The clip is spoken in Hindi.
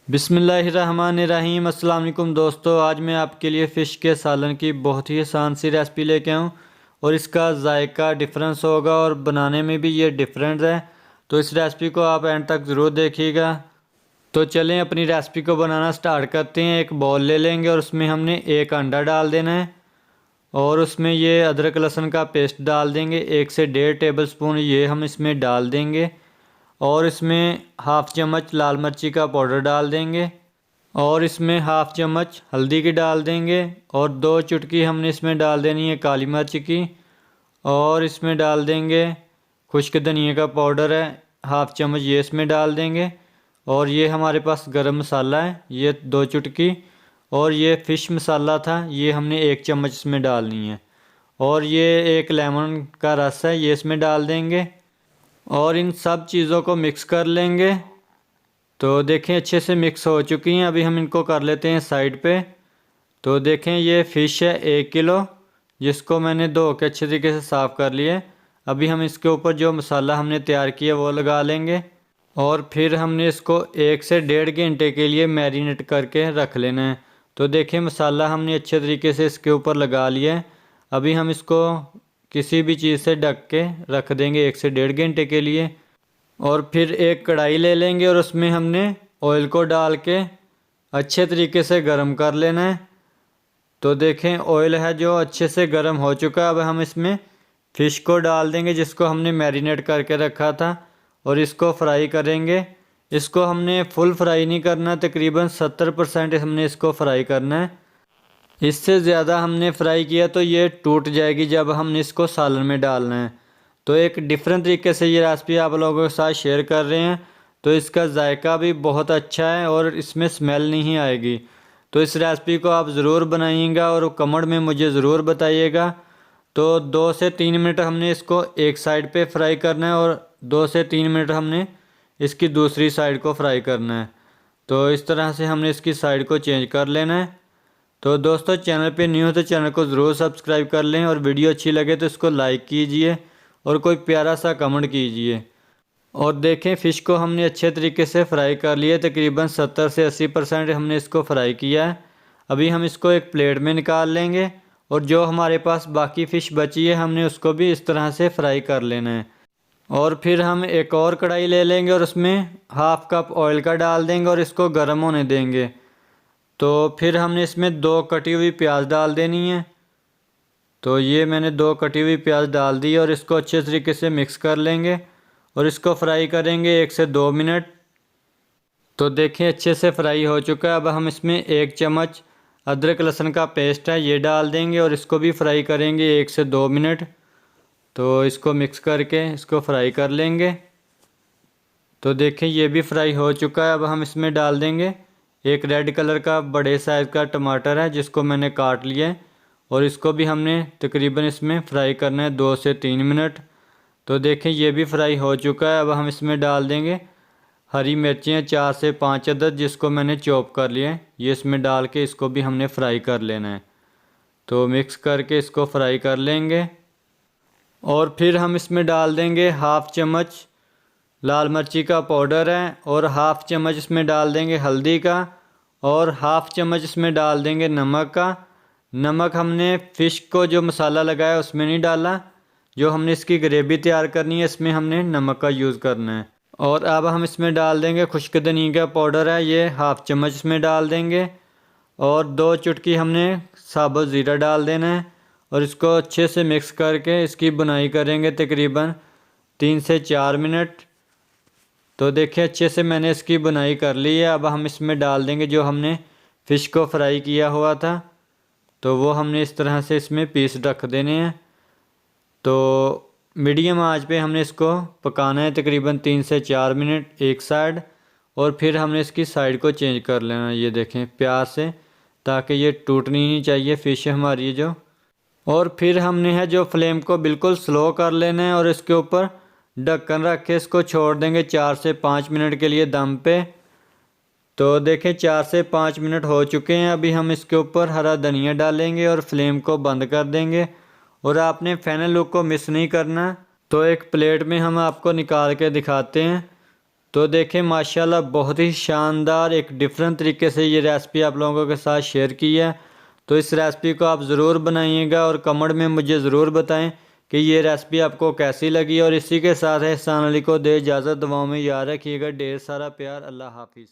बिस्मिल्लाहिर्रहमानिर्रहीम। अस्सलाम वालेकुम दोस्तों, आज मैं आपके लिए फ़िश के सालन की बहुत ही आसान सी रेसिपी लेके आऊँ और इसका जायका डिफरेंस होगा और बनाने में भी ये डिफरेंट है। तो इस रेसिपी को आप एंड तक ज़रूर देखिएगा। तो चलें अपनी रेसिपी को बनाना स्टार्ट करते हैं। एक बॉल ले लेंगे और उसमें हमने एक अंडा डाल देना है और उसमें ये अदरक लहसुन का पेस्ट डाल देंगे। 1 से 1.5 टेबल स्पून ये हम इसमें डाल देंगे और इसमें हाफ़ चम्मच लाल मिर्ची का पाउडर डाल देंगे और इसमें हाफ़ चम्मच हल्दी की डाल देंगे और 2 चुटकी हमने इसमें डाल देनी है काली मिर्च की और इसमें डाल देंगे खुश्क धनिया का पाउडर है, हाफ़ चम्मच ये इसमें डाल देंगे और ये हमारे पास गरम मसाला है ये 2 चुटकी और ये फ़िश मसाला था ये हमने 1 चम्मच इसमें डालनी है और ये एक लेमन का रस है ये इसमें डाल देंगे और इन सब चीज़ों को मिक्स कर लेंगे। तो देखें अच्छे से मिक्स हो चुकी हैं। अभी हम इनको कर लेते हैं साइड पे। तो देखें ये फ़िश है 1 किलो जिसको मैंने धो के अच्छे तरीके से साफ़ कर लिया। अभी हम इसके ऊपर जो मसाला हमने तैयार किया वो लगा लेंगे और फिर हमने इसको 1 से 1.5 घंटे के लिए मैरिनेट करके रख लेना है। तो देखें मसाला हमने अच्छे तरीके से इसके ऊपर लगा लिया है। अभी हम इसको किसी भी चीज़ से ढक के रख देंगे 1 से 1.5 घंटे के लिए और फिर एक कढ़ाई ले लेंगे और उसमें हमने ऑयल को डाल के अच्छे तरीके से गर्म कर लेना है। तो देखें ऑयल है जो अच्छे से गर्म हो चुका है। अब हम इसमें फ़िश को डाल देंगे जिसको हमने मैरिनेट करके रखा था और इसको फ्राई करेंगे। इसको हमने फुल फ्राई नहीं करना, तकरीबन 70% हमने इसको फ्राई करना है। इससे ज़्यादा हमने फ्राई किया तो ये टूट जाएगी जब हमने इसको सालन में डालना है। तो एक डिफरेंट तरीके से ये रेसिपी आप लोगों के साथ शेयर कर रहे हैं। तो इसका जायका भी बहुत अच्छा है और इसमें स्मेल नहीं आएगी। तो इस रेसिपी को आप ज़रूर बनाइएगा और कमेंट में मुझे ज़रूर बताइएगा। तो 2 से 3 मिनट हमने इसको एक साइड पे फ्राई करना है और 2 से 3 मिनट हमने इसकी दूसरी साइड को फ्राई करना है। तो इस तरह से हमने इसकी साइड को चेंज कर लेना है। तो दोस्तों चैनल पे न्यू हो तो चैनल को ज़रूर सब्सक्राइब कर लें और वीडियो अच्छी लगे तो इसको लाइक कीजिए और कोई प्यारा सा कमेंट कीजिए। और देखें फ़िश को हमने अच्छे तरीके से फ्राई कर लिया, तकरीबन 70 से 80% हमने इसको फ्राई किया है। अभी हम इसको एक प्लेट में निकाल लेंगे और जो हमारे पास बाकी फ़िश बची है हमने उसको भी इस तरह से फ्राई कर लेना है। और फिर हम एक और कढ़ाई ले लेंगे और उसमें हाफ़ कप ऑयल का डाल देंगे और इसको गर्म होने देंगे। तो फिर हमने इसमें 2 कटी हुई प्याज डाल देनी है। तो ये मैंने 2 कटी हुई प्याज डाल दी और इसको अच्छे तरीके से मिक्स कर लेंगे और इसको फ्राई करेंगे 1 से 2 मिनट। तो देखें अच्छे से फ्राई हो चुका है। अब हम इसमें 1 चम्मच अदरक लहसुन का पेस्ट है ये डाल देंगे और इसको भी फ्राई करेंगे 1 से 2 मिनट। तो इसको मिक्स करके इसको फ्राई कर लेंगे। तो देखें ये भी फ्राई हो चुका है। अब हम इसमें डाल देंगे एक रेड कलर का बड़े साइज़ का टमाटर है जिसको मैंने काट लिया है और इसको भी हमने तकरीबन इसमें फ्राई करना है 2 से 3 मिनट। तो देखें ये भी फ्राई हो चुका है। अब हम इसमें डाल देंगे हरी मिर्चियाँ 4 से 5 अदद जिसको मैंने चॉप कर लिया है ये इसमें डाल के इसको भी हमने फ्राई कर लेना है। तो मिक्स करके इसको फ्राई कर लेंगे और फिर हम इसमें डाल देंगे हाफ़ चम्मच लाल मिर्ची का पाउडर है और हाफ़ चम्मच इसमें डाल देंगे हल्दी का और हाफ़ चम्मच इसमें डाल देंगे नमक का। नमक हमने फ़िश को जो मसाला लगाया उसमें नहीं डाला, जो हमने इसकी ग्रेवी तैयार करनी है इसमें हमने नमक का यूज़ करना है। और अब हम इसमें डाल देंगे खुश्क धनिया का पाउडर है ये हाफ़ चम्मच इसमें डाल देंगे और 2 चुटकी हमने साबुत ज़ीरा डाल देना है और इसको अच्छे से मिक्स करके इसकी बुनाई करेंगे तकरीबन 3 से 4 मिनट। तो देखिए अच्छे से मैंने इसकी बुनाई कर ली है। अब हम इसमें डाल देंगे जो हमने फ़िश को फ्राई किया हुआ था। तो वो हमने इस तरह से इसमें पीस रख देने हैं। तो मीडियम आंच पे हमने इसको पकाना है तकरीबन 3 से 4 मिनट एक साइड और फिर हमने इसकी साइड को चेंज कर लेना है ये देखें प्यार से, ताकि ये टूटनी नहीं चाहिए फ़िश हमारी जो। और फिर हमने है जो फ्लेम को बिल्कुल स्लो कर लेना है और इसके ऊपर ढक्कन रख के इसको छोड़ देंगे 4 से 5 मिनट के लिए दम पे। तो देखें 4 से 5 मिनट हो चुके हैं। अभी हम इसके ऊपर हरा धनिया डालेंगे और फ्लेम को बंद कर देंगे और आपने फाइनल लुक को मिस नहीं करना। तो एक प्लेट में हम आपको निकाल के दिखाते हैं। तो देखें माशाल्लाह बहुत ही शानदार एक डिफरेंट तरीके से ये रेसिपी आप लोगों के साथ शेयर की है। तो इस रेसिपी को आप ज़रूर बनाइएगा और कमेंट में मुझे ज़रूर बताएं कि ये रेसिपी आपको कैसी लगी। और इसी के साथ एहसान अली को दे इजाज़त, दुआओं में याद रखिएगा। ढेर सारा प्यार। अल्लाह हाफिज़।